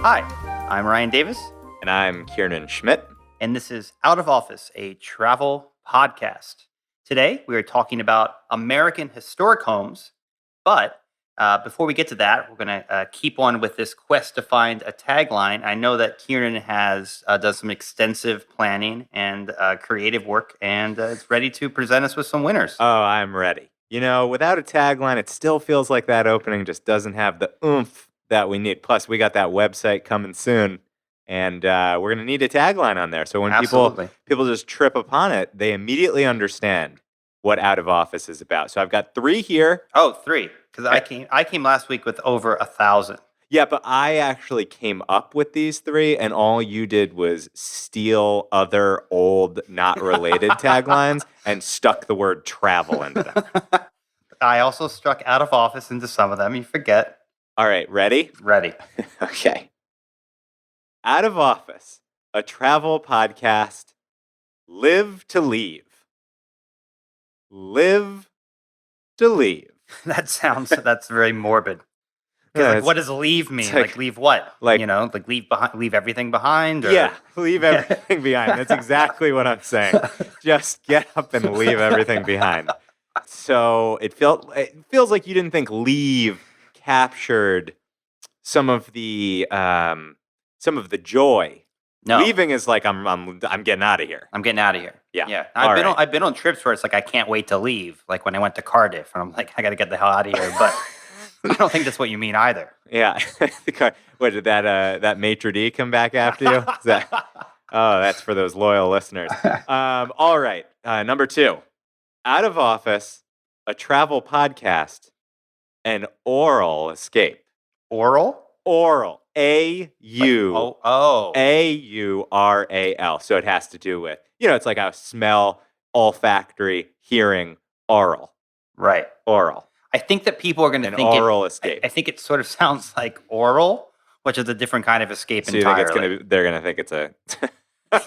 Hi, I'm Ryan Davis. And I'm Kiernan Schmidt. And this is Out of Office, a travel podcast. Today, we are talking about American historic homes. But before we get to that, we're going to keep on with this quest to find a tagline. I know that Kiernan has done some extensive planning and creative work, and is ready to present us with some winners. Oh, I'm ready. You know, without a tagline, it still feels like that opening just doesn't have the oomph that we need. Plus, we got that website coming soon, and we're going to need a tagline on there. So when people just trip upon it, they immediately understand what Out of Office is about. So I've got 3 here. Oh, 3. Because I came last week with over 1,000. Yeah, but I actually came up with these 3, and all you did was steal other old, not related taglines and stuck the word travel into them. I also struck Out of Office into some of them. You forget. All right, ready? Ready. Okay. Out of Office, a travel podcast. Live to leave. Live to leave. That's very morbid. Because what does leave mean? Like leave what? Like leave everything behind? Or? Yeah, leave everything behind. That's exactly what I'm saying. Just get up and leave everything behind. So it feels like you didn't think leave captured some of the joy. No. Leaving is like I'm getting out of here. I'm getting out of here. Yeah. I've been on trips where it's like I can't wait to leave. Like when I went to Cardiff, and I'm like I got to get the hell out of here. But I don't think that's what you mean either. Yeah. What did that maitre d' come back after you? That's for those loyal listeners. All right. Number 2, Out of Office, a travel podcast, an oral escape. Oral. A-U. A-U-R-A-L. So it has to do with, it's like a smell, olfactory, hearing, oral. Right. Oral. I think that people are going to think oral escape. I think it sort of sounds like oral, which is a different kind of escape entirely. So you think they're going to think it's a...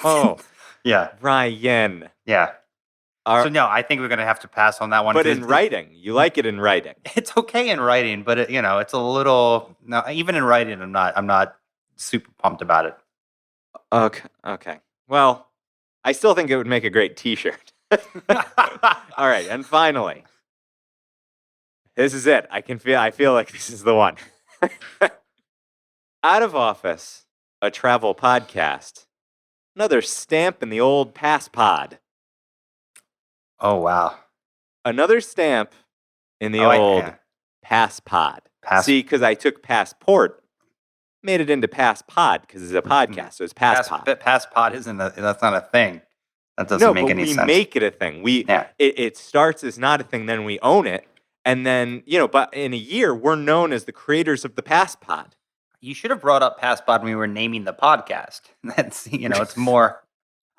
Oh. Yeah. Ryan. Yeah. So no, I think we're going to have to pass on that one. But in writing, you like it in writing. It's okay in writing, but it's a little. No, even in writing, I'm not super pumped about it. Okay. Well, I still think it would make a great T-shirt. All right, and finally, this is it. I feel like this is the one. Out of Office, a travel podcast. Another stamp in the old pass pod. Oh, wow. Another stamp in the old pass pod. See, because I took passport, made it into pass pod because it's a podcast, so it's pass pod. Pass pod that's not a thing. That doesn't make any sense. No, but we make it a thing. It starts as not a thing, then we own it, and then, but in a year, we're known as the creators of the pass pod. You should have brought up pass pod when we were naming the podcast. That's, it's more...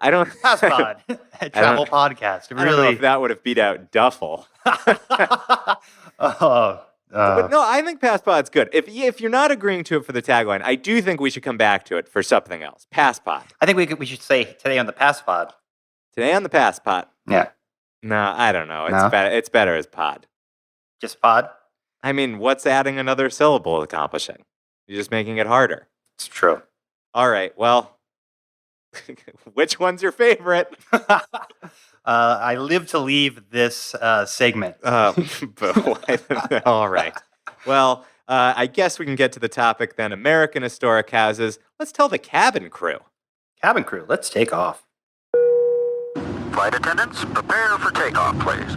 I don't... Passpod, a travel podcast. I don't know if that would have beat out Duffel. But no, I think Passpod's good. If you're not agreeing to it for the tagline, I do think we should come back to it for something else. Passpod. I think we should say today on the Passpod. Today on the Passpod. Yeah. No, I don't know. It's better as pod. Just pod? I mean, what's adding another syllable accomplishing? You're just making it harder. It's true. All right, well... Which one's your favorite? I live to leave this segment. All right. Well, I guess we can get to the topic then. American historic houses. Let's tell the cabin crew. Cabin crew, let's take off. Flight attendants, prepare for takeoff, please.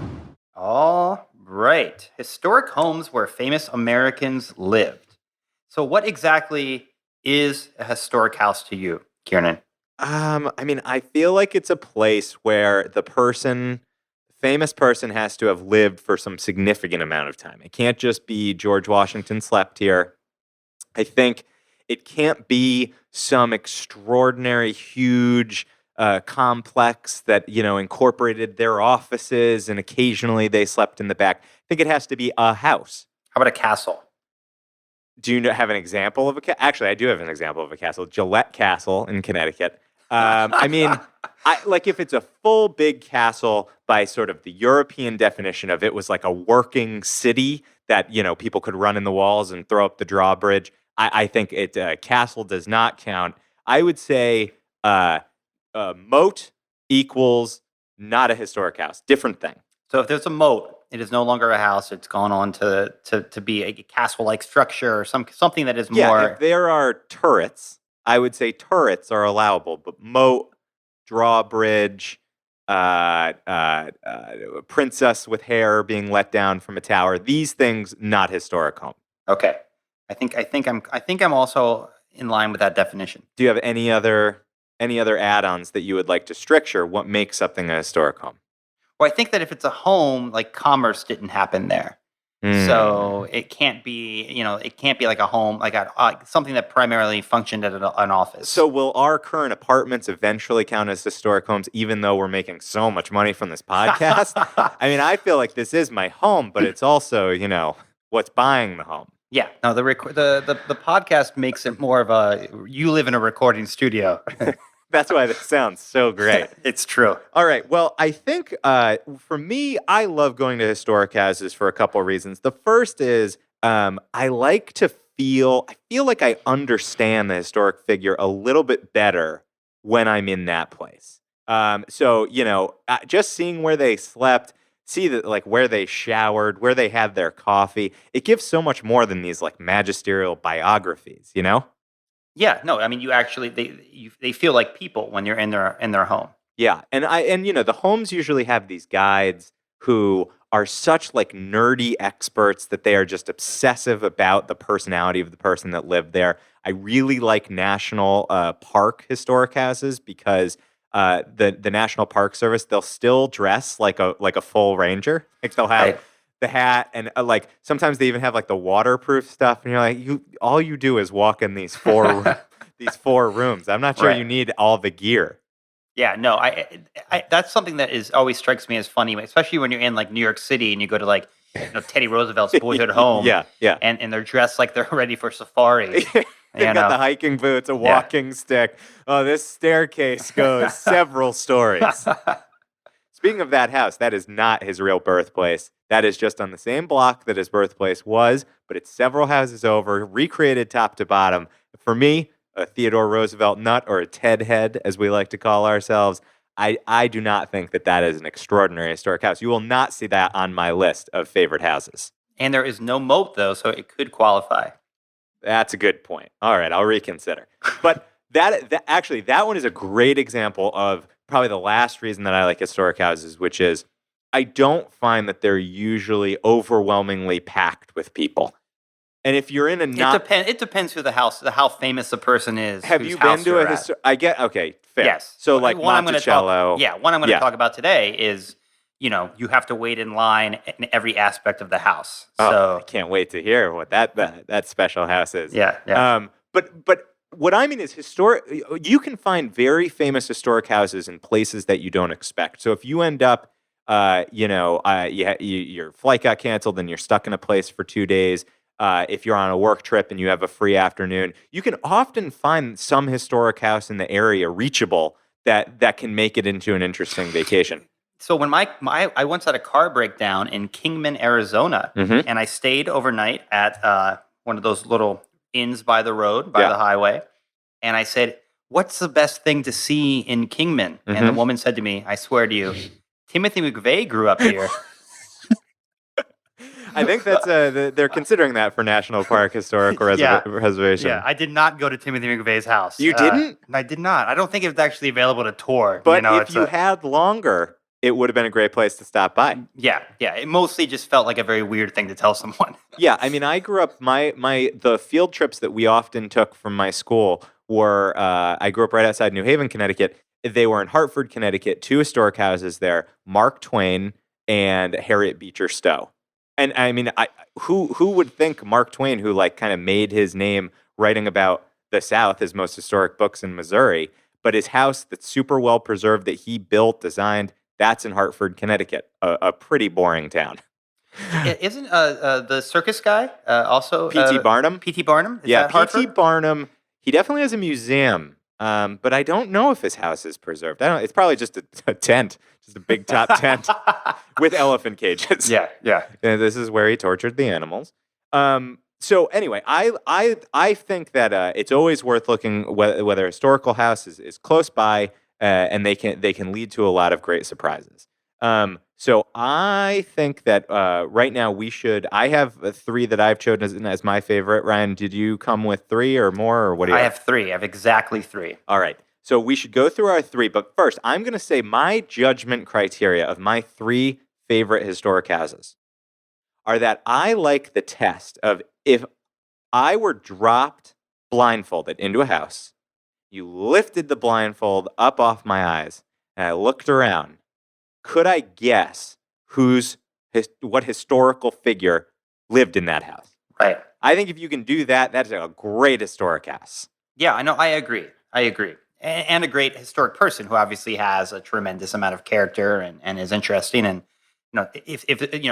All right. Historic homes where famous Americans lived. So what exactly is a historic house to you, Kiernan? I feel like it's a place where the famous person has to have lived for some significant amount of time. It can't just be George Washington slept here. I think it can't be some extraordinary, huge complex that, incorporated their offices and occasionally they slept in the back. I think it has to be a house. How about a castle? Do you have an example of a castle? Actually, I do have an example of a castle. Gillette Castle in Connecticut. If it's a full big castle by sort of the European definition of it was like a working city that, people could run in the walls and throw up the drawbridge. I think castle does not count. I would say moat equals not a historic house. Different thing. So if there's a moat, it is no longer a house. It's gone on to be a castle-like structure or something that is Yeah, more. if there are turrets, I would say turrets are allowable, but moat, drawbridge, princess with hair being let down from a tower, these things not historic home. Okay, I think I'm also in line with that definition. Do you have any other add-ons that you would like to stricture? What makes something a historic home? Well, I think that if it's a home, like commerce didn't happen there. So it can't be, it can't be like a home, like something that primarily functioned at an office. So will our current apartments eventually count as historic homes, even though we're making so much money from this podcast? I mean, I feel like this is my home, but it's also, what's buying the home. Yeah, no, the podcast makes it more of a you live in a recording studio. That's why this sounds so great. It's true. All right. Well, I think for me, I love going to historic houses for a couple of reasons. The first is I like to feel like I understand the historic figure a little bit better when I'm in that place. So, just seeing where they slept, see that like where they showered, where they had their coffee, it gives so much more than these like magisterial biographies, Yeah, no, I mean you actually they feel like people when you're in their home. Yeah, and the homes usually have these guides who are such like nerdy experts that they are just obsessive about the personality of the person that lived there. I really like national park historic houses because the National Park Service, they'll still dress like a full ranger. Like they'll have the hat and like sometimes they even have like the waterproof stuff, and you're like, all you do is walk in these four rooms. I'm not sure you need all the gear. Yeah, no, I that's something that is always strikes me as funny, especially when you're in like New York City and you go to like Teddy Roosevelt's boyhood home. Yeah. And they're dressed like they're ready for safari. They got the hiking boots, a walking stick. Oh, this staircase goes several stories. Speaking of that house, that is not his real birthplace. That is just on the same block that his birthplace was, but it's several houses over, recreated top to bottom. For me, a Theodore Roosevelt nut or a Ted head, as we like to call ourselves, I do not think that is an extraordinary historic house. You will not see that on my list of favorite houses. And there is no moat, though, so it could qualify. That's a good point. All right, I'll reconsider. But that one is a great example of probably the last reason that I like historic houses, which is I don't find that they're usually overwhelmingly packed with people. And if you're in a it depends who how famous the person is. Have you been to a okay, fair. Yes. So like one Monticello. One I'm going to talk about today is, you have to wait in line in every aspect of the house. So I can't wait to hear what that special house is. Yeah. But what I mean is you can find very famous historic houses in places that you don't expect. So if you end up, your flight got canceled and you're stuck in a place for 2 days, if you're on a work trip and you have a free afternoon, you can often find some historic house in the area reachable that can make it into an interesting vacation. So when I once had a car breakdown in Kingman, Arizona, and I stayed overnight at one of those little inns by the road, by the highway, and I said, "What's the best thing to see in Kingman?" And the woman said to me, "I swear to you, Timothy McVeigh grew up here." I think that's they're considering that for National Park Historical Reservation. Yeah, I did not go to Timothy McVeigh's house. You didn't? I did not. I don't think it's actually available to tour. But if you had longer, it would have been a great place to stop by. Yeah. It mostly just felt like a very weird thing to tell someone. Yeah, I mean, I grew up. The field trips that we often took from my school were. I grew up right outside New Haven, Connecticut. They were in Hartford, Connecticut. 2 historic houses there: Mark Twain and Harriet Beecher Stowe. And I mean, who would think Mark Twain, who like kind of made his name writing about the South, his most historic books in Missouri, but his house that's super well preserved that he built, designed, that's in Hartford, Connecticut, a pretty boring town. Isn't the circus guy also P.T. Barnum? P.T. Barnum? P.T. Barnum. He definitely has a museum, but I don't know if his house is preserved. It's probably just a tent. Just a big top tent with elephant cages. Yeah. And this is where he tortured the animals. So anyway, I think that it's always worth looking whether a historical house is close by, and they can lead to a lot of great surprises. So I think that right now we should. I have three that I've chosen as my favorite. Ryan, did you come with three or more, or what do you? I have three. I have exactly three. All right. So we should go through our three, but first I'm going to say my judgment criteria of my three favorite historic houses are that I like the test of if I were dropped blindfolded into a house, you lifted the blindfold up off my eyes, and I looked around, could I guess what historical figure lived in that house? Right. I think if you can do that, that's a great historic house. Yeah, I know. I agree. And a great historic person who obviously has a tremendous amount of character and is interesting. And if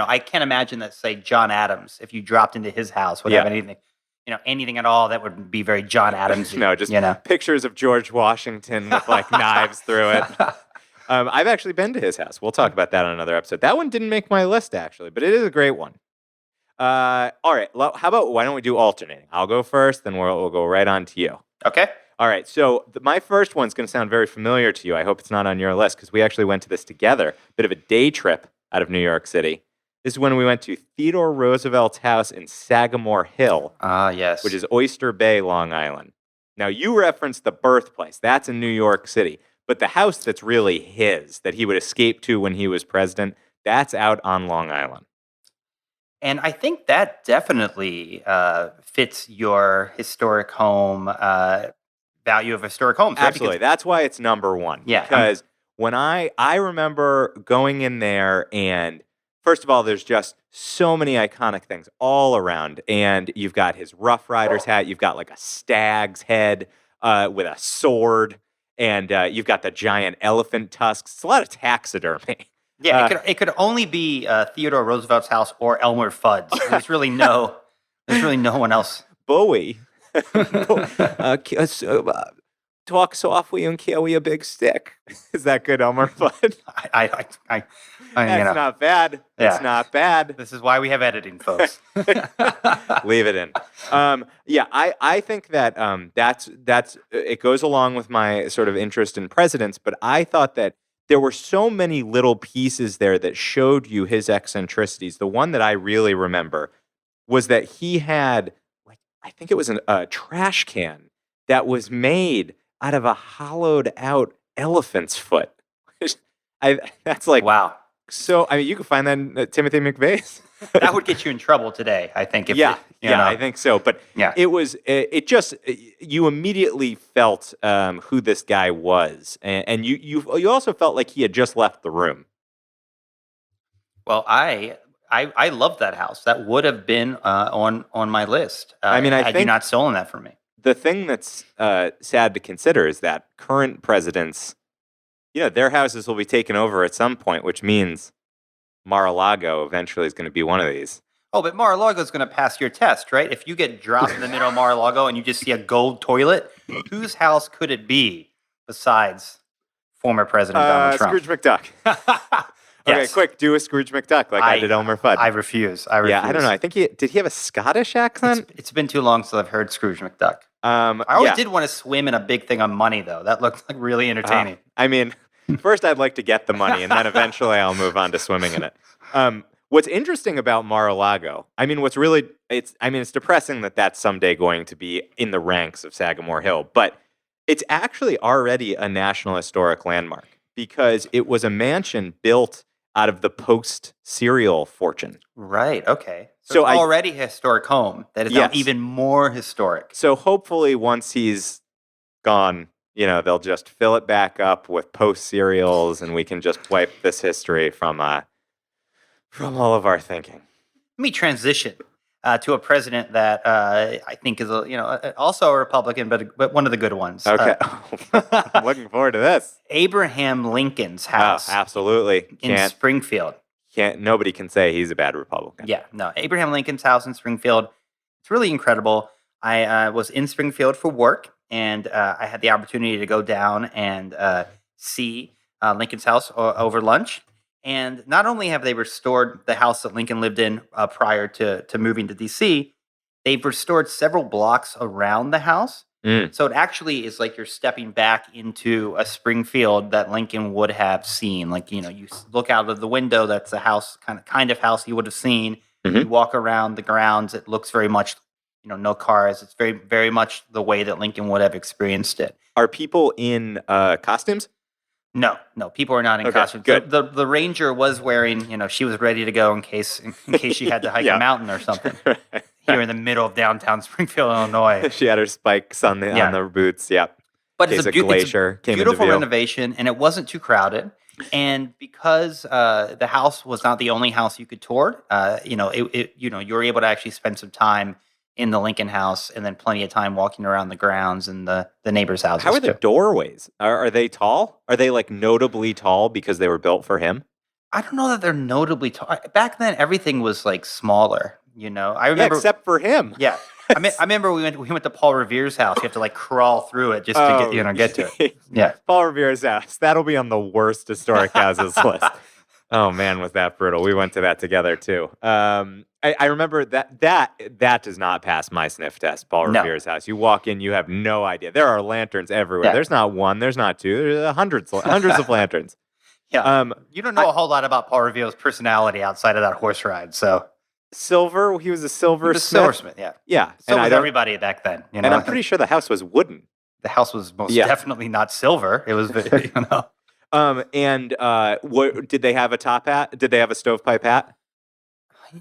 I can't imagine that, say, John Adams, if you dropped into his house, would have anything at all that would be very John Adams. No, just pictures of George Washington with like knives through it. I've actually been to his house. We'll talk about that on another episode. That one didn't make my list actually, but it is a great one. All right. How about why don't we do alternating? I'll go first, then we'll go right on to you. Okay. All right. So my first one's going to sound very familiar to you. I hope it's not on your list because we actually went to this together. Bit of a day trip out of New York City. This is when we went to Theodore Roosevelt's house in Sagamore Hill. Yes. Which is Oyster Bay, Long Island. Now, you referenced the birthplace. That's in New York City. But the house that's really his, that he would escape to when he was president, that's out on Long Island. And I think that definitely fits your historic home value of historic homes. Right? Absolutely. That's why it's number one. Yeah. Because when I remember going in there and first of all, there's just so many iconic things all around. And you've got his Rough Rider's hat. You've got like a stag's head with a sword. And you've got the giant elephant tusks. It's a lot of taxidermy. Yeah, it could only be Theodore Roosevelt's house or Elmer Fudd's. There's really no one else. Bowie. Talk softly and carry a big stick. Is that good, Elmer Fudd? That's not bad. That's not bad. This is why we have editing, folks. Leave it in. I think that that's it goes along with my sort of interest in presidents, but I thought that there were so many little pieces there that showed you his eccentricities. The one that I really remember was that he had, I think it was a trash can that was made out of a hollowed out elephant's foot. That's like, wow. So, I mean, you can find that in Timothy McVeigh's. That would get you in trouble today, I think. I think so. But it just, you immediately felt who this guy was. And you also felt like he had just left the room. Well, I love that house. That would have been on my list. I think you not stolen that from me. The thing that's sad to consider is that current presidents, their houses will be taken over at some point, which means Mar-a-Lago eventually is going to be one of these. Oh, but Mar-a-Lago is going to pass your test, right? If you get dropped in the middle of Mar-a-Lago and you just see a gold toilet, whose house could it be besides former President Donald Trump? Scrooge McDuck. Okay, quick, do a Scrooge McDuck like I did Elmer Fudd. I refuse. Yeah, I don't know. I think did he have a Scottish accent? It's been too long since I've heard Scrooge McDuck. I always did want to swim in a big thing of money, though. That looked like really entertaining. I mean, first I'd like to get the money, and then eventually I'll move on to swimming in it. What's interesting about Mar-a-Lago, it's depressing that that's someday going to be in the ranks of Sagamore Hill, but it's actually already a National Historic Landmark because it was a mansion built out of the Post cereal fortune. Right, okay. So it's already a historic home that is now even more historic. So hopefully once he's gone, they'll just fill it back up with Post cereals and we can just wipe this history from all of our thinking. Let me transition to a president that I think is also a Republican, but one of the good ones. Okay, I'm looking forward to this. Abraham Lincoln's house. Oh, absolutely. In Springfield. Nobody can say he's a bad Republican. Yeah, no. Abraham Lincoln's house in Springfield. It's really incredible. I was in Springfield for work, and I had the opportunity to go down and see Lincoln's house over lunch. And not only have they restored the house that Lincoln lived in prior to moving to D.C., They've restored several blocks around the house. Mm. So it actually is like you're stepping back into a Springfield that Lincoln would have seen. Like, you look out of the window, that's the house, kind of house you would have seen. Mhm. You walk around the grounds, it looks very much, no cars. It's very, very much the way that Lincoln would have experienced it. Are people in costumes? No, people are not in Okay, costumes. good. The ranger was wearing, she was ready to go in case she had to hike Yeah. a mountain or something. Here in the middle of downtown Springfield, Illinois. She had her spikes on Yeah. the boots. Yeah. But Case a glacier came into beautiful view. renovation, and it wasn't too crowded. And because the house was not the only house you could tour, you were able to actually spend some time in the Lincoln House, and then plenty of time walking around the grounds and the neighbors' houses. How are the too. doorways? Are they tall? Are they like notably tall because they were built for him? I don't know that they're notably tall. Back then, everything was like smaller. I Yeah, remember. except for him. Yeah. I remember we went to Paul Revere's house. You have to like crawl through it just to get to it. Yeah. Paul Revere's house. That'll be on the worst historic houses list. Oh man, was that brutal? We went to that together too. I remember that does not pass my sniff test. Paul No. Revere's house. You walk in, you have no idea. There are lanterns everywhere. Yeah. There's not one. There's not two. There's hundreds of lanterns. Yeah. You don't know a whole lot about Paul Revere's personality outside of that horse ride. So Silver. He was a silversmith. silversmith, yeah. Yeah. So and was everybody back then. And I'm pretty sure the house was wooden. the house was most Yeah. definitely not silver. It was, What did they have a top hat? Did they have a stovepipe hat?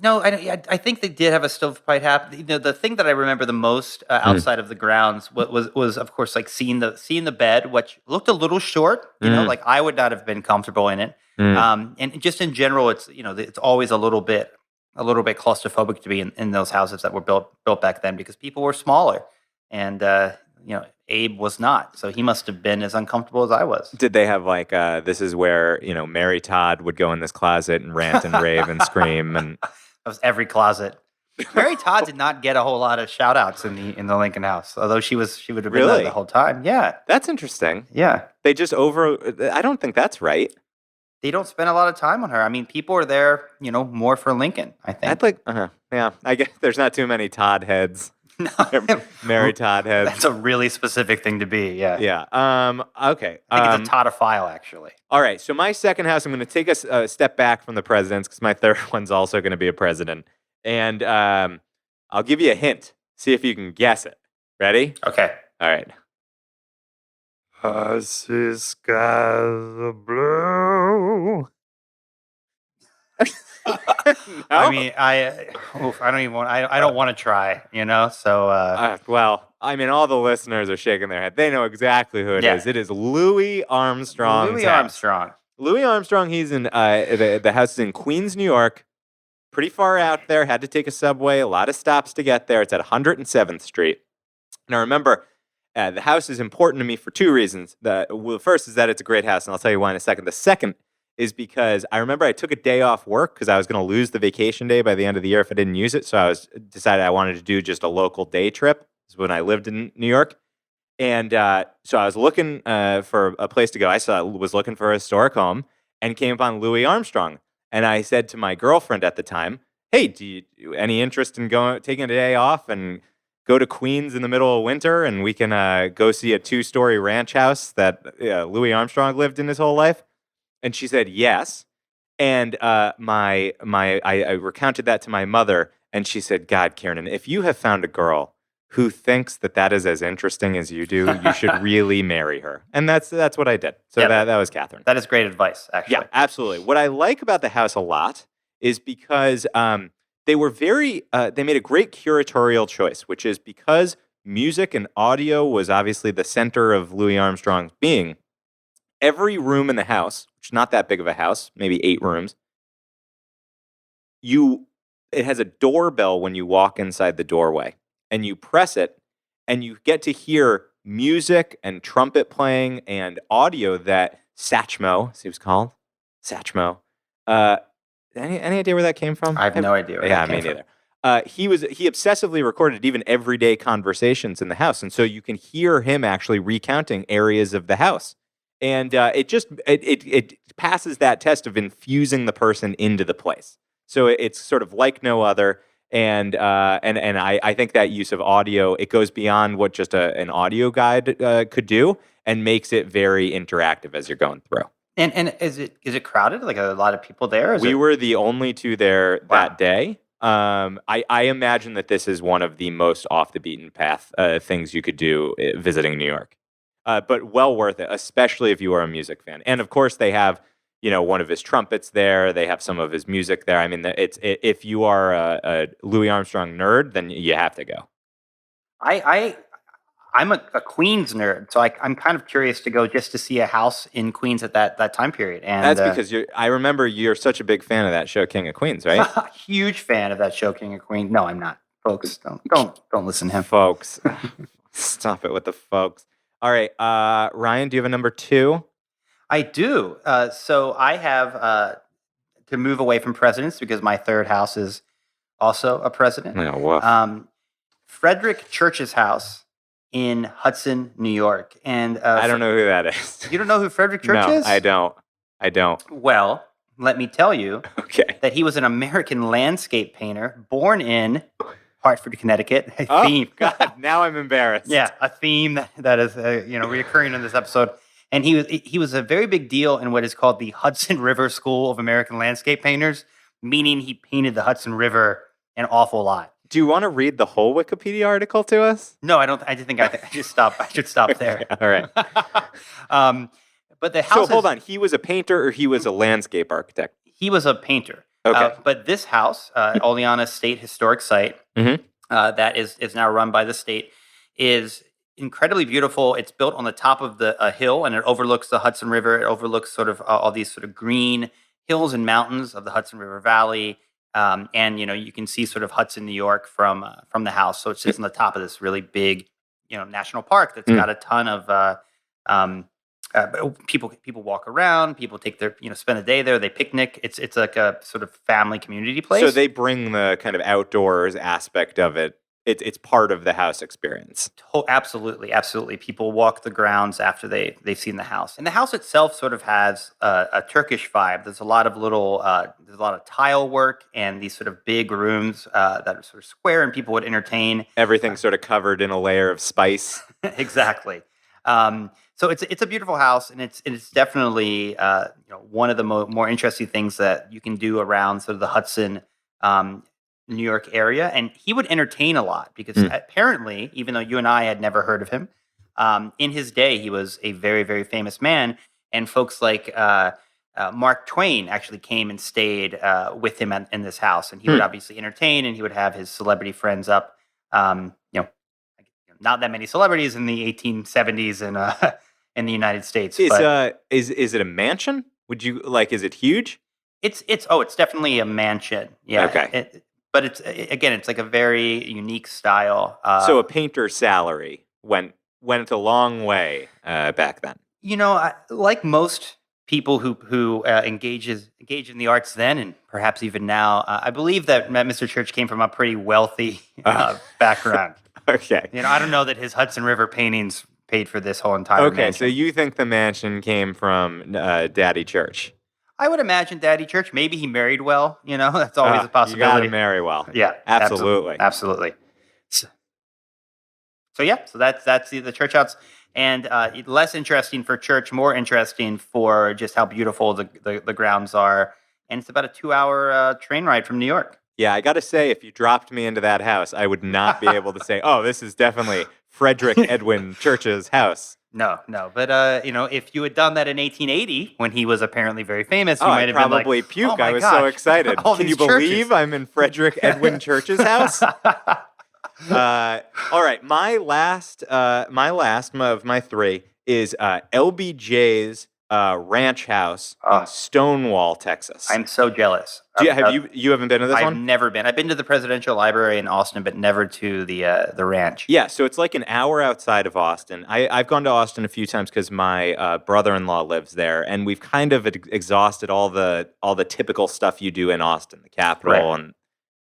I think they did have a stovepipe hat. The thing that I remember the most outside of the grounds was of course like seeing the bed, which looked a little short. Like I would not have been comfortable in it. And just in general, it's it's always a little bit claustrophobic to be in those houses that were built back then because people were smaller, and Abe was not, so he must have been as uncomfortable as I was. Did they have like this is where Mary Todd would go in this closet and rant and rave and scream and That was every closet. Mary Todd did not get a whole lot of shout outs in the Lincoln House, although she would have been there Really? the whole time. Yeah. That's interesting. Yeah. They just I don't think that's right. They don't spend a lot of time on her. I mean, people are there, more for Lincoln, I think. I'd like yeah, I guess there's not too many Todd heads. Mary Todd heads. That's a really specific thing to be, yeah. Yeah. Okay. I think it's a Toddophile, actually. All right. So my second house, I'm going to take us a step back from the presidents because my third one's also going to be a president. And I'll give you a hint. See if you can guess it. Ready? Okay. All right. I see skies of blue. No? I mean, I don't even want. I don't want to try. So. Well, I mean, all the listeners are shaking their head. They know exactly who it is. It is Louis Armstrong. Armstrong. Louis Armstrong. He's in the house is in Queens, New York. Pretty far out there. Had to take a subway. A lot of stops to get there. It's at 107th Street. Now, remember, the house is important to me for two reasons. The first is that it's a great house, and I'll tell you why in a second. The second is because I remember I took a day off work because I was going to lose the vacation day by the end of the year if I didn't use it. So I decided I wanted to do just a local day trip. This is when I lived in New York. And so I was looking for a place to go. I was looking for a historic home and came upon Louis Armstrong. And I said to my girlfriend at the time, hey, do you any interest in taking a day off and go to Queens in the middle of winter and we can go see a 2-story ranch house that Louis Armstrong lived in his whole life? And she said yes. And I recounted that to my mother, and she said, God, Kieran, if you have found a girl who thinks that is as interesting as you do, you should really marry her. And that's what I did. So that was Catherine. That is great advice, actually. Yeah, absolutely. What I like about the house a lot is because they made a great curatorial choice, which is because music and audio was obviously the center of Louis Armstrong's being. Every room in the house, which is not that big of a house, maybe 8 rooms, it has a doorbell when you walk inside the doorway. And you press it, and you get to hear music and trumpet playing and audio that Satchmo, see what it's called? Satchmo. Any idea where that came from? I have no idea. Yeah, me neither. He obsessively recorded even everyday conversations in the house, and so you can hear him actually recounting areas of the house. And it passes that test of infusing the person into the place. So it's sort of like no other. And I think that use of audio, it goes beyond what just an audio guide could do, and makes it very interactive as you're going through. And is it crowded? Like a lot of people there? We were the only two there that Wow. day. I imagine that this is one of the most off the beaten path things you could do visiting New York, but well worth it, especially if you are a music fan. And of course, they have one of his trumpets there. They have some of his music there. I mean, if you are a Louis Armstrong nerd, then you have to go. I'm a Queens nerd, so I'm kind of curious to go just to see a house in Queens at that time period. And That's because I remember you're such a big fan of that show, King of Queens, right? huge fan of that show, King of Queens. No, I'm not, folks. Don't listen to him, Folks. Stop it with the folks. All right, Ryan, do you have a number 2? I do. So I have to move away from presidents because my third house is also a president. Oh, woof. Frederick Church's house in Hudson, New York. And I don't know who that is. You don't know who Frederick Church No, is? I don't. Well, let me tell you Okay. that he was an American landscape painter born in Hartford, Connecticut. A Oh, theme. God, now I'm embarrassed. Yeah, a theme that is reoccurring in this episode. And he was a very big deal in what is called the Hudson River School of American Landscape Painters, meaning he painted the Hudson River an awful lot. Do you want to read the whole Wikipedia article to us? No, I don't. I just think I should stop. I should stop there. All right. But the house. So hold on. He was a painter or he was a landscape architect? He was a painter. Okay. But this house, Oleana State Historic Site, Mhm. that is now run by the state, is incredibly beautiful. It's built on the top of a hill, and it overlooks the Hudson River. It overlooks sort of all these sort of green hills and mountains of the Hudson River Valley. And you can see sort of Hudson, New York from the house. So it sits on the top of this really big, national park that's got a ton of people walk around. People take their spend a day there. They picnic. It's like a sort of family community place. So they bring the kind of outdoors aspect of it. It's part of the house experience. Absolutely. People walk the grounds after they've seen the house, and the house itself sort of has a Turkish vibe. There's a lot of there's a lot of tile work and these sort of big rooms that are sort of square, and people would entertain. Everything's sort of covered in a layer of spice. Exactly. So it's a beautiful house, and it's definitely one of the more interesting things that you can do around sort of the Hudson. New York area, and he would entertain a lot because apparently, even though you and I had never heard of him, in his day he was a very, very famous man, and folks like Mark Twain actually came and stayed with him in this house, and he would obviously entertain, and he would have his celebrity friends up. Not that many celebrities in the 1870s in the United States. Is it a mansion? Would you is it huge? It's definitely a mansion. Yeah. Okay. But it's like a very unique style. So a painter's salary went a long way back then. Like most people who engage in the arts then, and perhaps even now, I believe that Mr. Church came from a pretty wealthy background. Okay. I don't know that his Hudson River paintings paid for this whole entire. Okay, mansion. so you think the mansion came from Daddy Church? I would imagine Daddy Church. Maybe he married well. That's always a possibility. You got to marry well. Yeah, absolutely. So yeah, so that's the church house, and less interesting for church, more interesting for just how beautiful the grounds are, and it's about a 2-hour train ride from New York. Yeah, I got to say, if you dropped me into that house, I would not be able to say, "Oh, this is definitely Frederick Edwin Church's house." No, but if you had done that in 1880 when he was apparently very famous, you Oh, might I'd have been like, probably puke. "Oh my I was gosh, so excited. all Can these you believe churches." I'm in Frederick Edwin Church's house? All right, my last of my 3 is LBJ's Ranch House in Stonewall, Texas. I'm so jealous. You haven't been to this I've one? never been. I've been to the Presidential Library in Austin, but never to the ranch. Yeah, so it's like an hour outside of Austin. I've gone to Austin a few times because my brother-in-law lives there, and we've kind of exhausted all the typical stuff you do in Austin, the Capitol and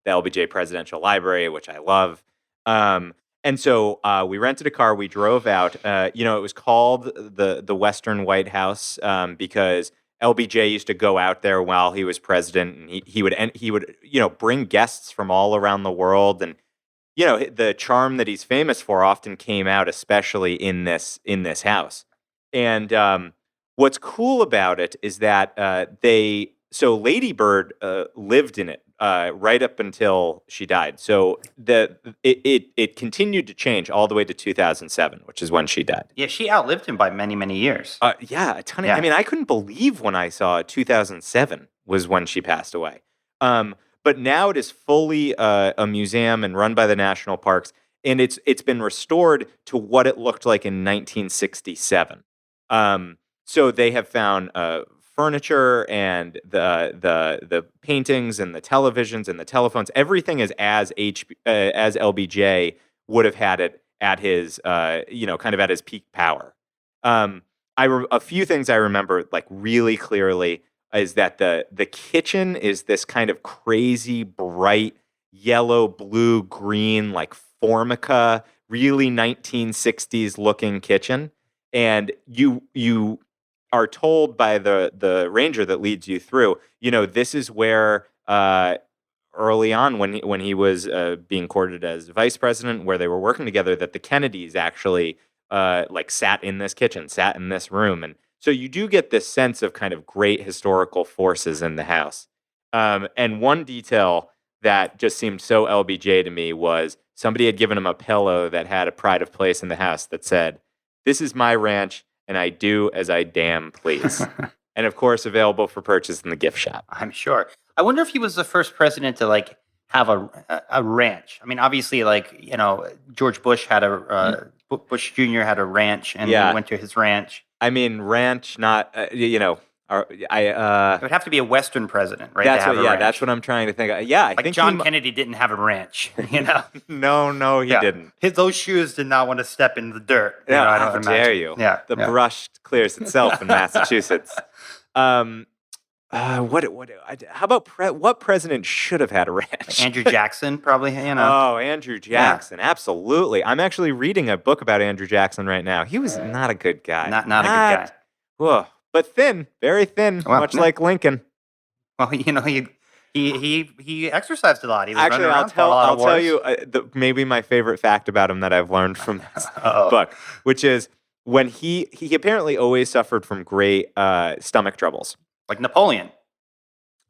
the LBJ Presidential Library, which I love. And so we rented a car. We drove out. It was called the Western White House because LBJ used to go out there while he was president, and he would bring guests from all around the world, and the charm that he's famous for often came out, especially in this house. And what's cool about it is that Lady Bird lived in it right up until she died. So it continued to change all the way to 2007, which is when she died. Yeah, she outlived him by many, many years. Yeah, a ton of. Yeah. I mean, I couldn't believe when I saw 2007 was when she passed away. But now it is fully a museum and run by the national parks, and it's been restored to what it looked like in 1967. So they have found furniture and the paintings and the televisions and the telephones. Everything is as LBJ would have had it at his kind of at his peak power. A few things I remember like really clearly is that the kitchen is this kind of crazy bright yellow, blue, green, like Formica, really 1960s looking kitchen. And you are told by the ranger that leads you through, this is where early on when he was being courted as vice president, where they were working together, that the Kennedys actually sat in this kitchen, sat in this room. And so you do get this sense of kind of great historical forces in the house. And one detail that just seemed so LBJ to me was somebody had given him a pillow that had a pride of place in the house that said, "This is my ranch, and I do as I damn please." And of course, available for purchase in the gift shop. I'm sure. I wonder if he was the first president to have a ranch. I mean, obviously, George Bush had Bush Jr. had a ranch, and we went to his ranch. I mean, ranch, not It would have to be a Western president, right? That's what I'm trying to think of. Yeah, I think John Kennedy didn't have a ranch. No, he didn't. Those shoes did not want to step in the dirt. How dare you? Yeah, the brush clears itself in Massachusetts. How about what president should have had a ranch? Andrew Jackson, probably. Oh, Andrew Jackson, absolutely. I'm actually reading a book about Andrew Jackson right now. He was not a good guy. Not a good guy. Whoa. But thin, very thin, much like Lincoln. Well, he exercised a lot. He was actually, I'll tell you maybe my favorite fact about him that I've learned from this book, which is when he apparently always suffered from great stomach troubles, like Napoleon.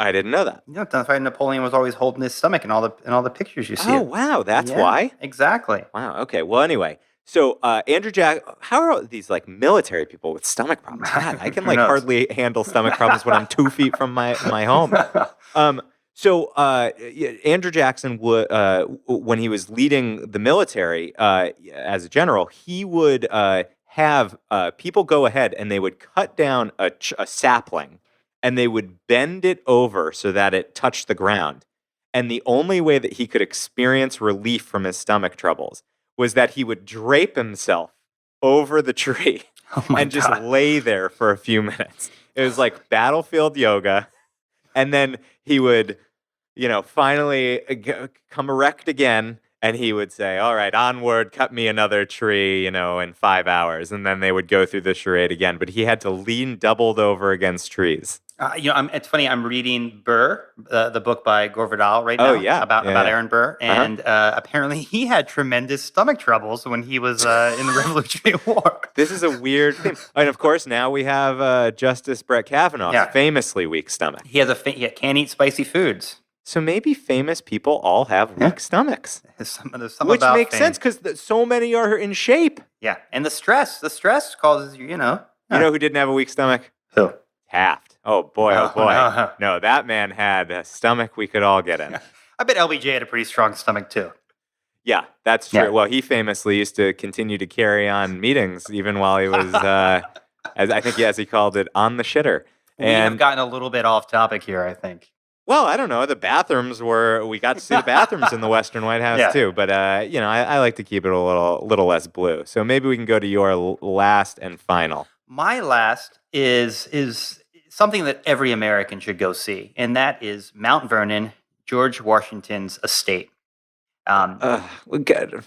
I didn't know that. That's why Napoleon was always holding his stomach in all the pictures you see. Oh, wow, that's why. Exactly. Wow. Okay. Well, anyway. So Andrew how are those military people with stomach problems? God, I can hardly handle stomach problems when I'm 2 feet from my home. Andrew Jackson would, when he was leading the military as a general, he would have people go ahead and they would cut down a sapling and they would bend it over so that it touched the ground. And the only way that he could experience relief from his stomach troubles was that he would drape himself over the tree and just lay there for a few minutes. It was like battlefield yoga. And then he would, finally come erect again. And he would say, "All right, onward, cut me another tree, in 5 hours." And then they would go through the charade again. But he had to lean doubled over against trees. It's funny. I'm reading Burr, the book by Gore Vidal right now. About Aaron Burr, and apparently he had tremendous stomach troubles when he was in the Revolutionary War. This is a weird thing, and of course now we have Justice Brett Kavanaugh's famously weak stomach. He has he can't eat spicy foods. So maybe famous people all have weak stomachs, which makes sense because so many are in shape. Yeah, and the stress causes you. You know who didn't have a weak stomach? Who? Taft. Oh boy. No, that man had a stomach we could all get in. I bet LBJ had a pretty strong stomach too. Yeah, that's true. Yeah. Well, he famously used to continue to carry on meetings even while he was, as he called it, on the shitter. We have gotten a little bit off topic here, I think. Well, I don't know. The bathrooms we got to see the bathrooms in the Western White House too. But I like to keep it a little less blue. So maybe we can go to your last and final. My last is something that every American should go see, and that is Mount Vernon, George Washington's estate. Good.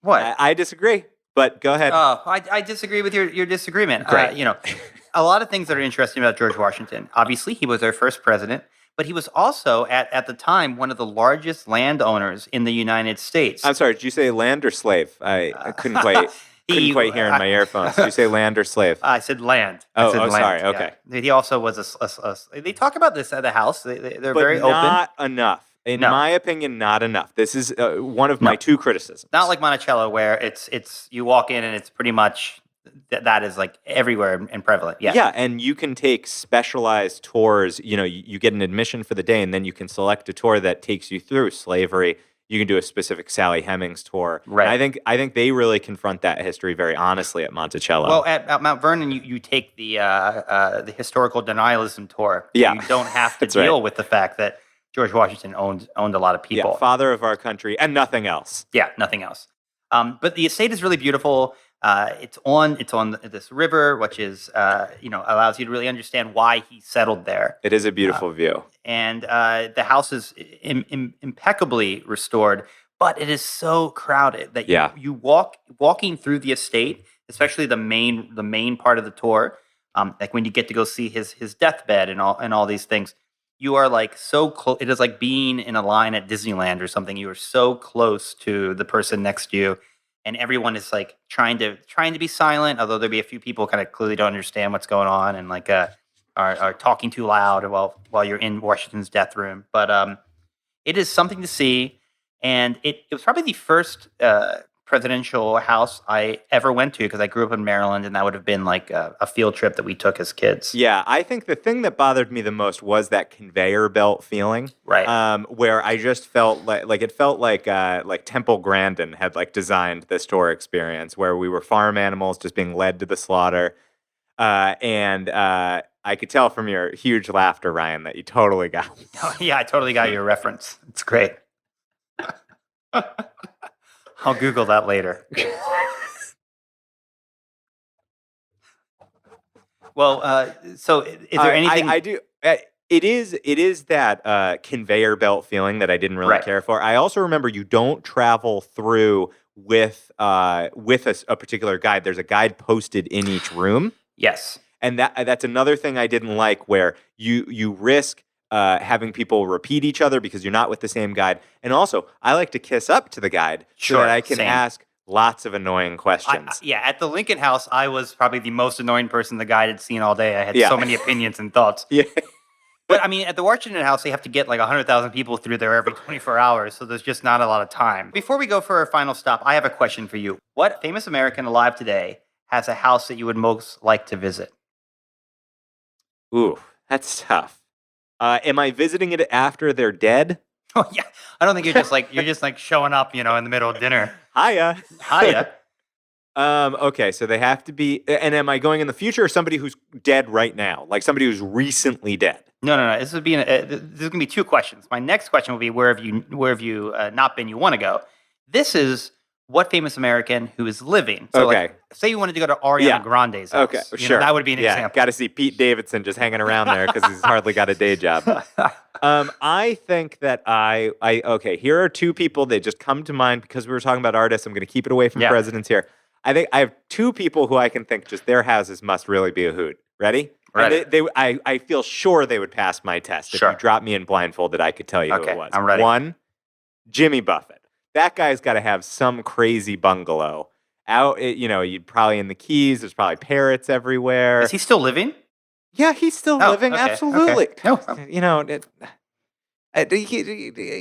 What? I disagree, but go ahead. Oh, I disagree with your disagreement. Great. a lot of things that are interesting about George Washington. Obviously, he was our first president, but he was also at the time one of the largest landowners in the United States. I'm sorry, did you say land or slave? I couldn't quite hear in my earphones. Did you say land or slave? I said land. Oh, I said land. sorry. Yeah. Okay. He also was they talk about this at the house. They're But very open. not enough. In No. my opinion, not enough. This is one of my two criticisms. Not like Monticello, where it's you walk in and it's pretty much that is like everywhere and prevalent. Yeah. Yeah, and you can take specialized tours. You get an admission for the day, and then you can select a tour that takes you through slavery. You can do a specific Sally Hemings tour. Right. And I think they really confront that history very honestly at Monticello. Well, at Mount Vernon, you take the historical denialism tour. Yeah. You don't have to That's right. deal with the fact that George Washington owned a lot of people. Yeah, father of our country and nothing else. Yeah, nothing else. But the estate is really beautiful. It's on this river, which is allows you to really understand why he settled there. It is a beautiful view. And the house is impeccably restored, but it is so crowded that you walking through the estate, especially the main part of the tour, like when you get to go see his deathbed and all these things. You are like so close. It is like being in a line at Disneyland or something. You are so close to the person next to you, and everyone is like trying to be silent. Although there be a few people kind of clearly don't understand what's going on and like are talking too loud while you're in Washington's death room. But it is something to see, and it was probably the first presidential house I ever went to because I grew up in Maryland, and that would have been like a field trip that we took as kids. Yeah, I think the thing that bothered me the most was that conveyor belt feeling, right? Where I just felt like it felt like Temple Grandin had like designed this tour experience where we were farm animals just being led to the slaughter, and I could tell from your huge laughter, Ryan, that you totally got. Oh, yeah, I totally got your reference. It's great. I'll Google that later. Well, so is there anything? I do. It is that conveyor belt feeling that I didn't really care for. I also remember you don't travel through with a particular guide. There's a guide posted in each room. Yes, and that's another thing I didn't like, where you risk having people repeat each other because you're not with the same guide. And also, I like to kiss up to the guide so that I can ask lots of annoying questions. At the Lincoln House, I was probably the most annoying person the guide had seen all day. I had so many opinions and thoughts. Yeah. But I mean, at the Washington House, they have to get like 100,000 people through there every 24 hours, so there's just not a lot of time. Before we go for our final stop, I have a question for you. What famous American alive today has a house that you would most like to visit? Ooh, that's tough. Am I visiting it after they're dead? Oh yeah, I don't think you're just like showing up, in the middle of dinner. Hiya. Okay, so they have to be. And am I going in the future, or somebody who's dead right now, like somebody who's recently dead? No. This would be there's gonna be two questions. My next question will be where have you not been? You want to go? This is what famous American who is living. So like, say you wanted to go to Ariana Grande's house. Okay, sure. That would be an example. Got to see Pete Davidson just hanging around there because he's hardly got a day job. I think that okay, here are two people that just come to mind because we were talking about artists. I'm going to keep it away from presidents here. I think I have two people who I can think just their houses must really be a hoot. Ready? Right. I feel sure they would pass my test. If you dropped me in blindfolded, I could tell you who it was. I'm ready. One, Jimmy Buffett. That guy's got to have some crazy bungalow out. You'd probably in the Keys. There's probably parrots everywhere. Is he still living? Yeah, he's still living. Okay, Absolutely. Okay.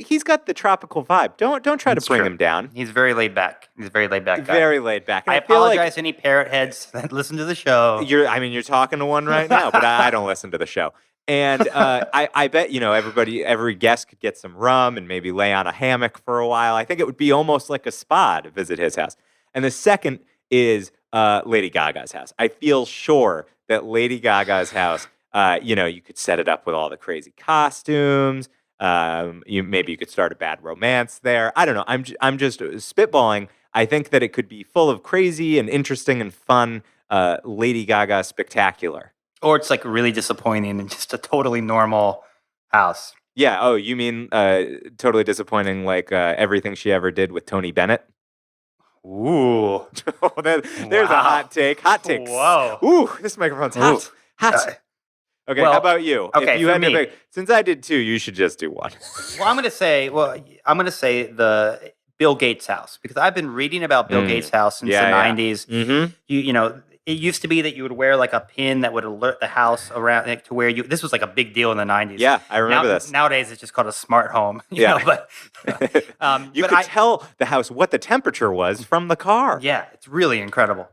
He's got the tropical vibe. Don't try to bring him down. He's very laid back. He's a very laid back guy. Very laid back. I apologize to any parrot heads that listen to the show. You're talking to one right now, but I don't listen to the show. And I bet every guest could get some rum and maybe lay on a hammock for a while. I think it would be almost like a spa to visit his house. And the second is Lady Gaga's house. I feel sure that Lady Gaga's house, you could set it up with all the crazy costumes. Maybe you could start a bad romance there. I don't know. I'm just spitballing. I think that it could be full of crazy and interesting and fun Lady Gaga spectacular. Or it's like really disappointing and just a totally normal house. Yeah. Oh, you mean totally disappointing, like everything she ever did with Tony Bennett? Ooh. There's a hot take. Hot take. Whoa. Ooh, this microphone's hot. Has to. Okay, well, how about you? okay, If you for had to me- pick, since I did 2, you should just do 1. Well, I'm going to say the Bill Gates house, because I've been reading about Bill Gates house since the 90s. Mm-hmm. You know, it used to be that you would wear like a pin that would alert the house around, like, to where you. This was like a big deal in the 90s. Yeah, I remember this. Nowadays, it's just called a smart home. You Yeah. know, but You but could tell the house what the temperature was from the car. Yeah, it's really incredible.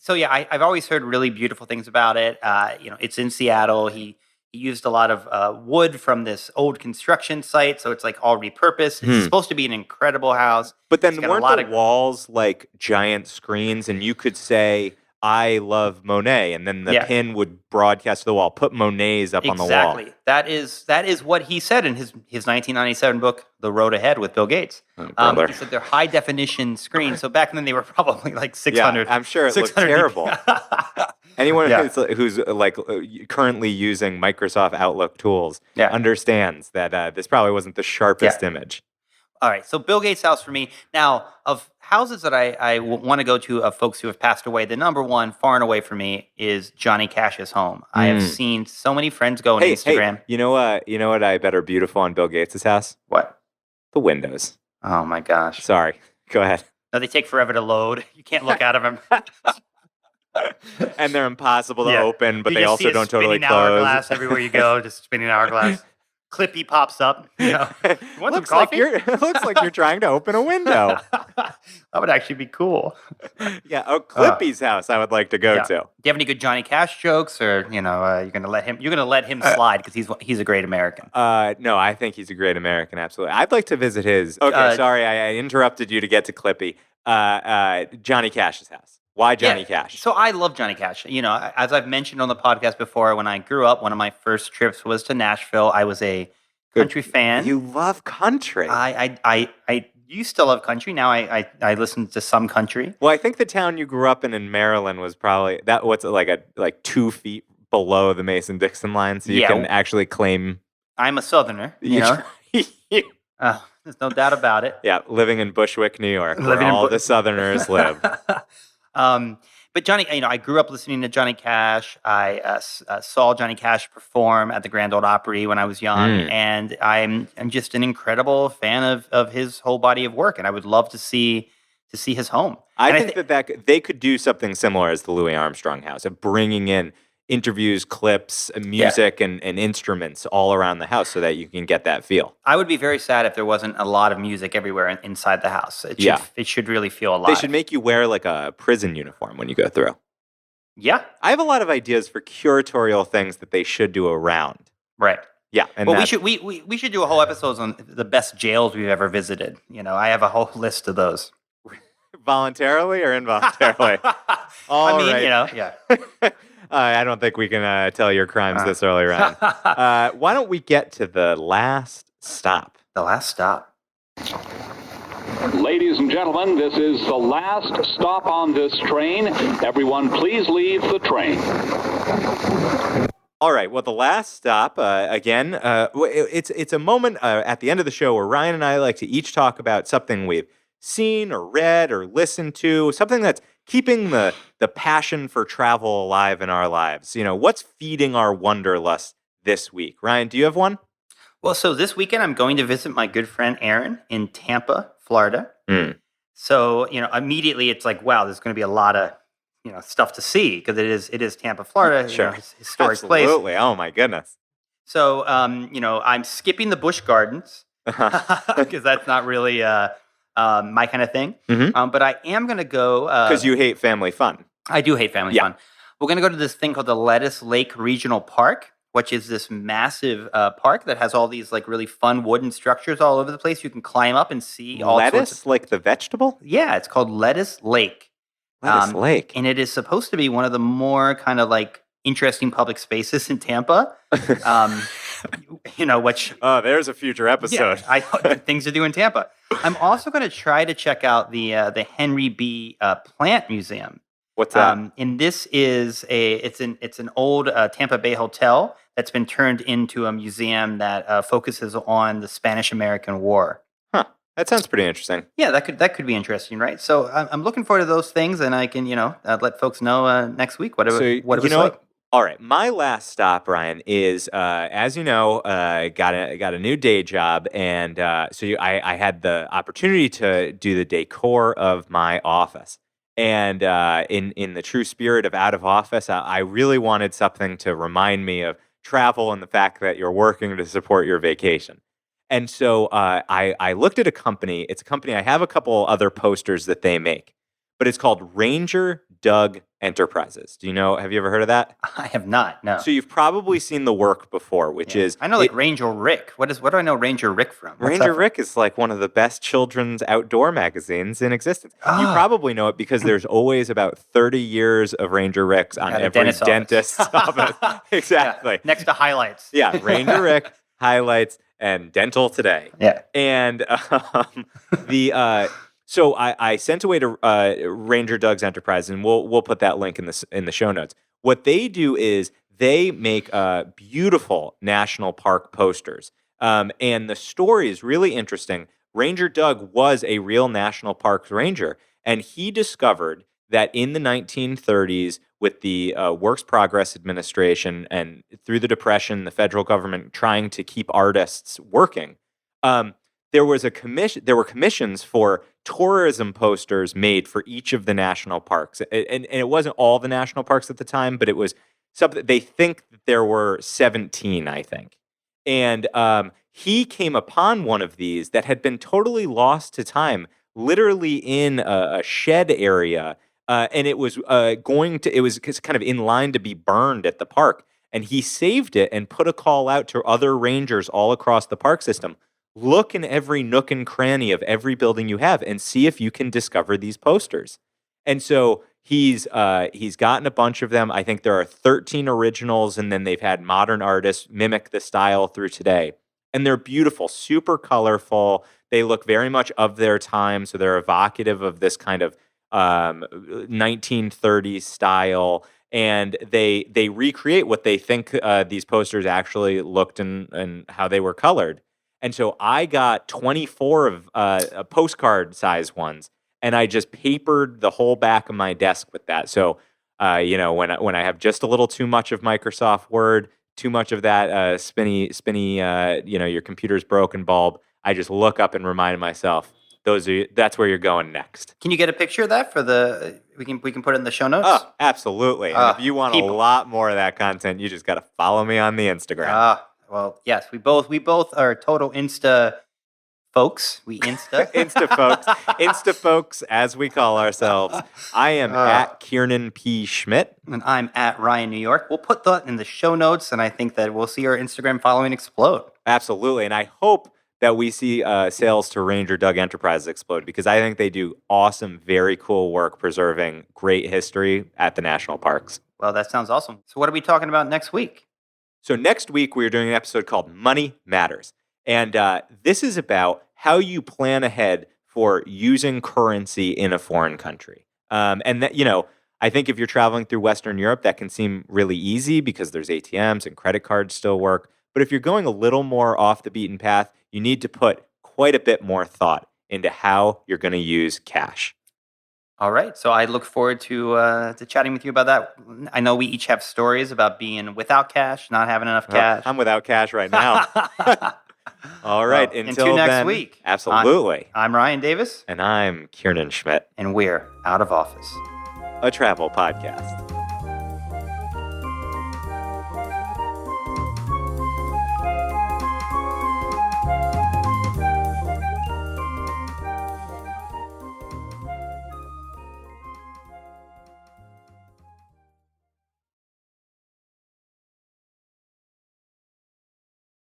So yeah, I've always heard really beautiful things about it. You know, it's in Seattle. He used a lot of wood from this old construction site, so it's like all repurposed. It's supposed to be an incredible house. But then It's got a weren't lot the walls like giant screens, and you could say, I love Monet, and then the pin would broadcast to the wall. Put Monet's up on the wall. Exactly. That is what he said in his 1997 book, The Road Ahead with Bill Gates. Brother. He said they're high definition screens. So back then they were probably like 600. Yeah, I'm sure it looked 600 terrible. Anyone Yeah. who's like currently using Microsoft Outlook tools understands that this probably wasn't the sharpest image. All right, so Bill Gates' house for me. Now, of houses that I want to go to of folks who have passed away, the number one, far and away for me, is Johnny Cash's home. I have seen so many friends go on Instagram. Hey, you know what I bet are beautiful on Bill Gates' house? What? The windows. Oh my gosh. Sorry. Go ahead. No, they take forever to load. You can't look out of them. And they're impossible to open, but You they just also see a don't totally spinning close. hourglass everywhere you go, just spinning hourglass. Clippy pops up. You know, you want looks some like coffee? it looks like you're trying to open a window. That would actually be cool. Yeah, Clippy's house I would like to go to. Do you have any good Johnny Cash jokes, or you're gonna let him slide because he's a great American? No, I think he's a great American. Absolutely, I'd like to visit his. Okay, sorry, I interrupted you to get to Clippy. Johnny Cash's house. Why Johnny Cash? So I love Johnny Cash. You know, as I've mentioned on the podcast before, when I grew up, one of my first trips was to Nashville. I was a country fan. You love country. I used to love country. Now I listen to some country. Well, I think the town you grew up in Maryland was probably that. What's it, like 2 feet below the Mason-Dixon line, so you can actually claim. I'm a Southerner. You know, there's no doubt about it. Yeah, living in Bushwick, New York, where all the Southerners live. But Johnny, I grew up listening to Johnny Cash. I saw Johnny Cash perform at the Grand Ole Opry when I was young, and I'm just an incredible fan of his whole body of work, and I would love to see his home. I think that they could do something similar as the Louis Armstrong house, of bringing in interviews, clips, music, and instruments all around the house so that you can get that feel. I would be very sad if there wasn't a lot of music everywhere inside the house. It should really feel alive. They should make you wear like a prison uniform when you go through. Yeah. I have a lot of ideas for curatorial things that they should do around. Right. Yeah. And well, we should do a whole episode on the best jails we've ever visited. You know, I have a whole list of those. Voluntarily or involuntarily? All right. You know, yeah. I don't think we can tell your crimes this early, Ryan. Why don't we get to the last stop? The last stop. Ladies and gentlemen, this is the last stop on this train. Everyone, please leave the train. All right. Well, the last stop, again, it's a moment at the end of the show where Ryan and I like to each talk about something we've seen or read or listened to, something that's keeping the passion for travel alive in our lives. You know, what's feeding our wanderlust this week? Ryan, do you have one? Well, so this weekend I'm going to visit my good friend Aaron in Tampa, Florida. So, immediately it's like, wow, there's going to be a lot of, stuff to see because it is Tampa, Florida, Sure. Historic place. Absolutely. Oh my goodness. So, I'm skipping the Busch Gardens because that's not really my kind of thing. But I am going to go because you hate family fun. I do hate family fun. We're going to go to this thing called the Lettuce Lake Regional Park, which is this massive park that has all these like really fun wooden structures all over the place. You can climb up and see all sorts Lettuce, of, like the vegetable? Yeah, it's called Lettuce Lake. Lettuce Lake. And it is supposed to be one of the more kind of like interesting public spaces in Tampa. Which... Oh, there's a future episode. Yeah, things to do in Tampa. I'm also going to try to check out the Henry B. Plant Museum. What's that? And this is it's an old Tampa Bay hotel that's been turned into a museum that focuses on the Spanish-American War. Huh. That sounds pretty interesting. Yeah, that could be interesting, right? So I'm looking forward to those things, and I can let folks know next week what it was like. All right, my last stop, Ryan, is as you know, got a new day job, and I had the opportunity to do the decor of my office, and in the true spirit of out of office, I really wanted something to remind me of travel and the fact that you're working to support your vacation. And so I looked at a company. It's a company. I have a couple other posters that they make, but it's called Ranger Doug Enterprises. Do you know? Have you ever heard of that? I have not. No. So you've probably seen the work before, which is I know like Ranger Rick. What do I know Ranger Rick from? What's Ranger that Rick is like one of the best children's outdoor magazines in existence. You Ah. probably know it because there's always about 30 years of Ranger Ricks on At a every dentist's office. office. Exactly. Next to highlights. Yeah, Ranger Rick, highlights, and Dental Today. Yeah. And so I sent away to Ranger Doug's Enterprise, and we'll put that link in the show notes. What they do is they make beautiful national park posters, and the story is really interesting. Ranger Doug was a real national parks ranger, and he discovered that in the 1930s, with the Works Progress Administration and through the Depression, the federal government trying to keep artists working, there was a commission. There were commissions for tourism posters made for each of the national parks, and it wasn't all the national parks at the time, but it was something. They think that there were 17, I think, and he came upon one of these that had been totally lost to time, literally in a shed area, and it was it was kind of in line to be burned at the park, and he saved it and put a call out to other rangers all across the park system. Look in every nook and cranny of every building you have and see if you can discover these posters. And so he's gotten a bunch of them. I think there are 13 originals, and then they've had modern artists mimic the style through today. And they're beautiful, super colorful. They look very much of their time, so they're evocative of this kind of 1930s style. And they recreate what they think these posters actually looked and how they were colored. And so I got 24 of postcard size ones, and I just papered the whole back of my desk with that. So, when I have just a little too much of Microsoft Word, too much of that spinny, your computer's broken bulb, I just look up and remind myself, that's where you're going next. Can you get a picture of that for the? We can put it in the show notes. Oh, absolutely. And if you want a lot more of that content, you just got to follow me on the Instagram. Well, yes, we both are total Insta folks. We Insta. Insta folks, as we call ourselves. I am at Kiernan P. Schmidt. And I'm at Ryan New York. We'll put that in the show notes, and I think that we'll see our Instagram following explode. Absolutely. And I hope that we see sales to Ranger Doug Enterprises explode, because I think they do awesome, very cool work preserving great history at the national parks. Well, that sounds awesome. So what are we talking about next week? So next week, we're doing an episode called Money Matters. And this is about how you plan ahead for using currency in a foreign country. And that, I think if you're traveling through Western Europe, that can seem really easy because there's ATMs and credit cards still work. But if you're going a little more off the beaten path, you need to put quite a bit more thought into how you're going to use cash. All right. So I look forward to chatting with you about that. I know we each have stories about being without cash, not having enough cash. I'm without cash right now. All right. Well, until next then, week. Absolutely. I'm Ryan Davis. And I'm Kiernan Schmidt. And we're out of office. A travel podcast.